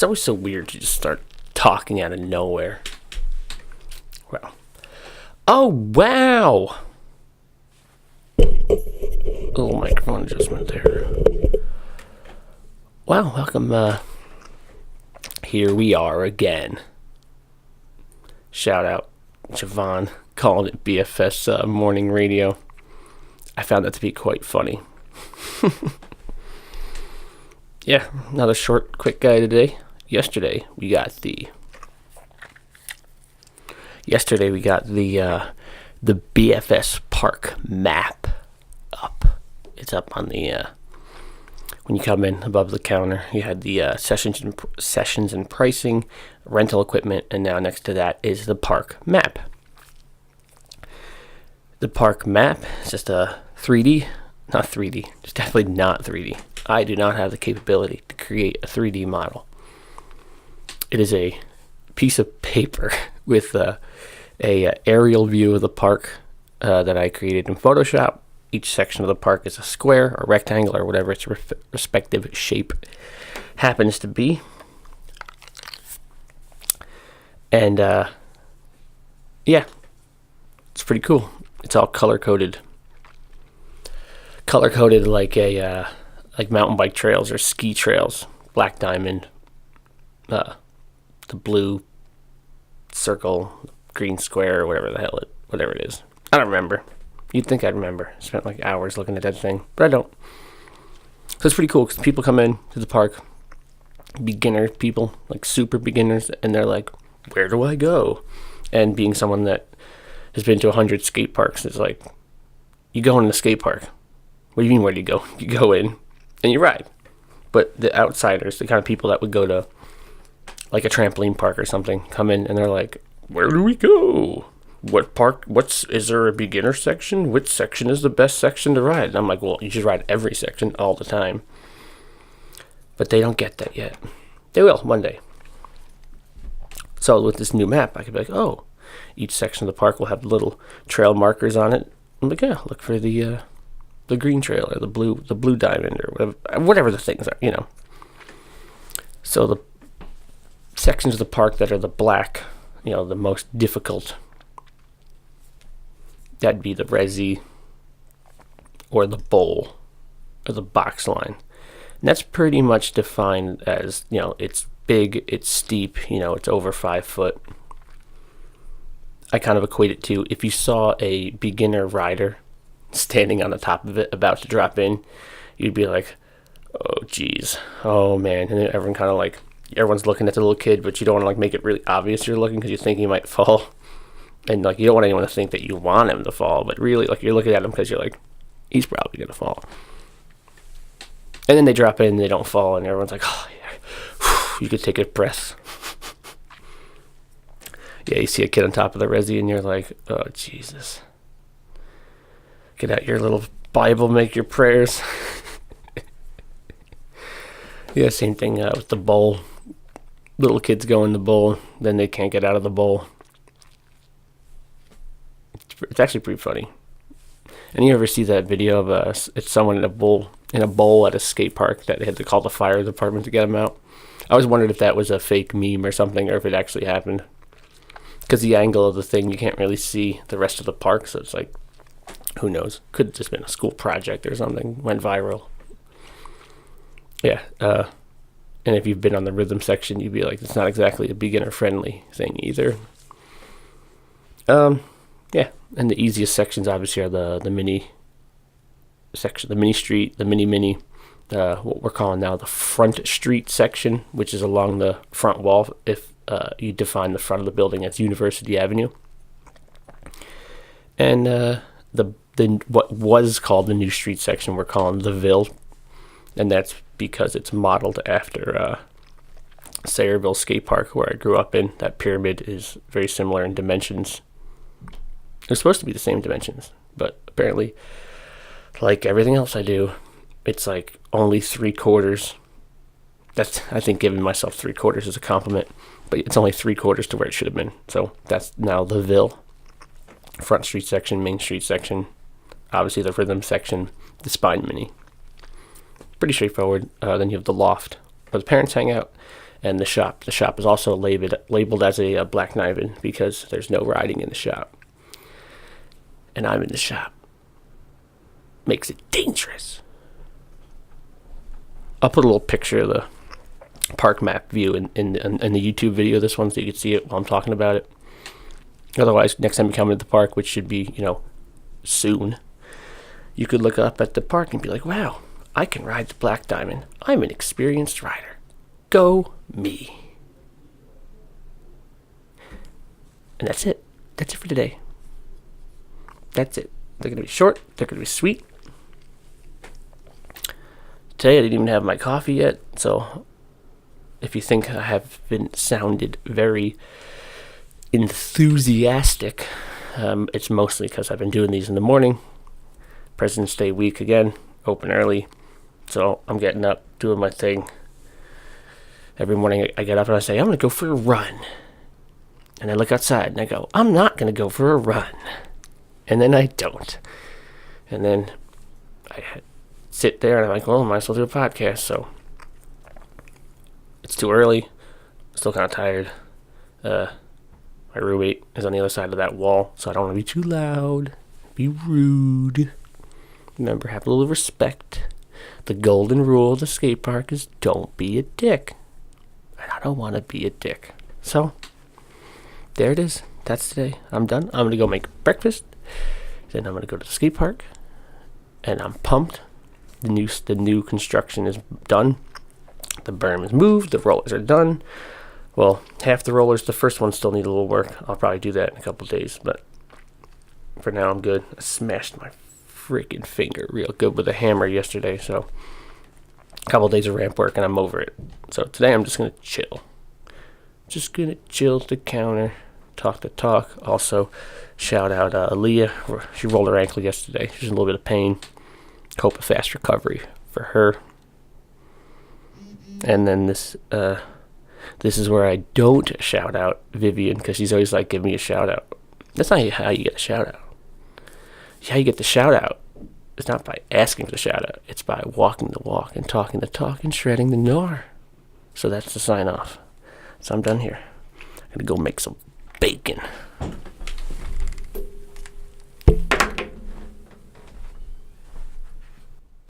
It's always so weird to just start talking out of nowhere. Wow. Oh, wow! Little microphone adjustment there. Wow, welcome. Here we are again. Shout out Javon, calling it BFS morning radio. I found that to be quite funny. Yeah, another short, quick guy today. Yesterday we got the BFS Park map up. It's up on the when you come in above the counter. You had the sessions and pricing, rental equipment, and now next to that is the park map. The park map is just a 3D, not 3D. It's definitely not 3D. I do not have the capability to create a 3D model. It is a piece of paper with a aerial view of the park that I created in Photoshop. Each section of the park is a square or rectangle or whatever its respective shape happens to be. And yeah, it's pretty cool. It's all color-coded. Color-coded like like mountain bike trails or ski trails. Black diamond, the blue circle, green square, or whatever it is. I don't remember. You'd think I'd remember. I spent like hours looking at that thing, but I don't. So it's pretty cool because people come in to the park, beginner people, like super beginners, and they're like, where do I go? And being someone that has been to 100 skate parks, it's like, you go in the skate park. What do you mean, where do you go? You go in and you ride. But the outsiders, the kind of people that would go to like a trampoline park or something, come in and they're like, where do we go? What park? Is there a beginner section? Which section is the best section to ride? And I'm like, well, you should ride every section all the time. But they don't get that yet. They will one day. So with this new map, I could be like, oh, each section of the park will have little trail markers on it. I'm like, yeah, look for the green trail or the blue diamond or whatever the things are, you know. So the sections of the park that are the black, you know, the most difficult, that'd be the resi or the bowl or the box line. And that's pretty much defined as, you know, it's big, it's steep, you know, it's over 5 foot. I kind of equate it to if you saw a beginner rider standing on the top of it about to drop in, you'd be like, oh geez, oh man. And then everyone's looking at the little kid, but you don't want to like make it really obvious you're looking because you think he might fall. And like you don't want anyone to think that you want him to fall, but really like you're looking at him because you're like, he's probably gonna fall. And then they drop in and they don't fall, and everyone's like, oh yeah, whew, you could take a breath. Yeah, you see a kid on top of the resi and you're like, oh Jesus. Get out your little Bible, make your prayers. Yeah, same thing with the bowl. Little kids go in the bowl, then they can't get out of the bowl. It's actually pretty funny. And you ever see that video of it's someone in a bowl at a skate park that they had to call the fire department to get them out? I always wondered if that was a fake meme or something, or if it actually happened. Because the angle of the thing, you can't really see the rest of the park, so it's like, who knows? Could have just been a school project or something. Went viral. Yeah. And if you've been on the rhythm section, you'd be like, it's not exactly a beginner-friendly thing either. Yeah. And the easiest sections, obviously, are the mini section, the mini street, the mini, what we're calling now the front street section, which is along the front wall. If you define the front of the building as University Avenue. And the what was called the new street section, we're calling the Ville, and that's because it's modeled after Sayreville Skate Park, where I grew up in. That pyramid is very similar in dimensions. It's supposed to be the same dimensions, but apparently, like everything else I do, it's like only 3/4. That's, I think, giving myself 3/4 is a compliment, but it's only 3/4 to where it should have been. So that's now the Ville. Front street section, main street section, obviously the rhythm section, the spine mini. Pretty straightforward. Then you have the loft where the parents hang out, And the shop is also labeled as a black diamond because there's no riding in the shop. And I'm in the shop. Makes it dangerous. I'll put a little picture of the park map view in the YouTube video of this one so you can see it while I'm talking about it. Otherwise, next time you come into the park, which should be, soon, you could look up at the park and be like, wow, I can ride the Black Diamond. I'm an experienced rider. Go me. And that's it. That's it for today. That's it. They're going to be short. They're going to be sweet. Today I didn't even have my coffee yet, so if you think I have been sounded very enthusiastic, it's mostly because I've been doing these in the morning. President's Day week again, open early, so I'm getting up, doing my thing. Every morning I get up and I say, I'm going to go for a run. And I look outside and I go, I'm not going to go for a run. And then I don't. And then I sit there and I'm like, well, I might as well do a podcast. So it's too early. I'm still kind of tired. My roommate is on the other side of that wall, so I don't want to be too loud, be rude. Remember, have a little respect. The golden rule of the skate park is don't be a dick. And I don't want to be a dick. So there it is. That's today. I'm done. I'm going to go make breakfast. Then I'm going to go to the skate park. And I'm pumped. The new construction is done. The berm is moved. The rollers are done. Well, half the rollers, the first ones still need a little work. I'll probably do that in a couple days. But for now, I'm good. I smashed my freaking finger real good with a hammer yesterday. So a couple days of ramp work and I'm over it. So today I'm just going to chill. Just going to chill at the counter. Talk the talk. Also, shout out Aaliyah. She rolled her ankle yesterday. She's in a little bit of pain. Hope a fast recovery for her. And then this is where I don't shout out Vivian because she's always like, give me a shout out. That's not how you get a shout out. How you get the shout out is not by asking for the shout out. It's by walking the walk and talking the talk and shredding the gnar. So that's the sign off. So I'm done here. I'm going to go make some bacon.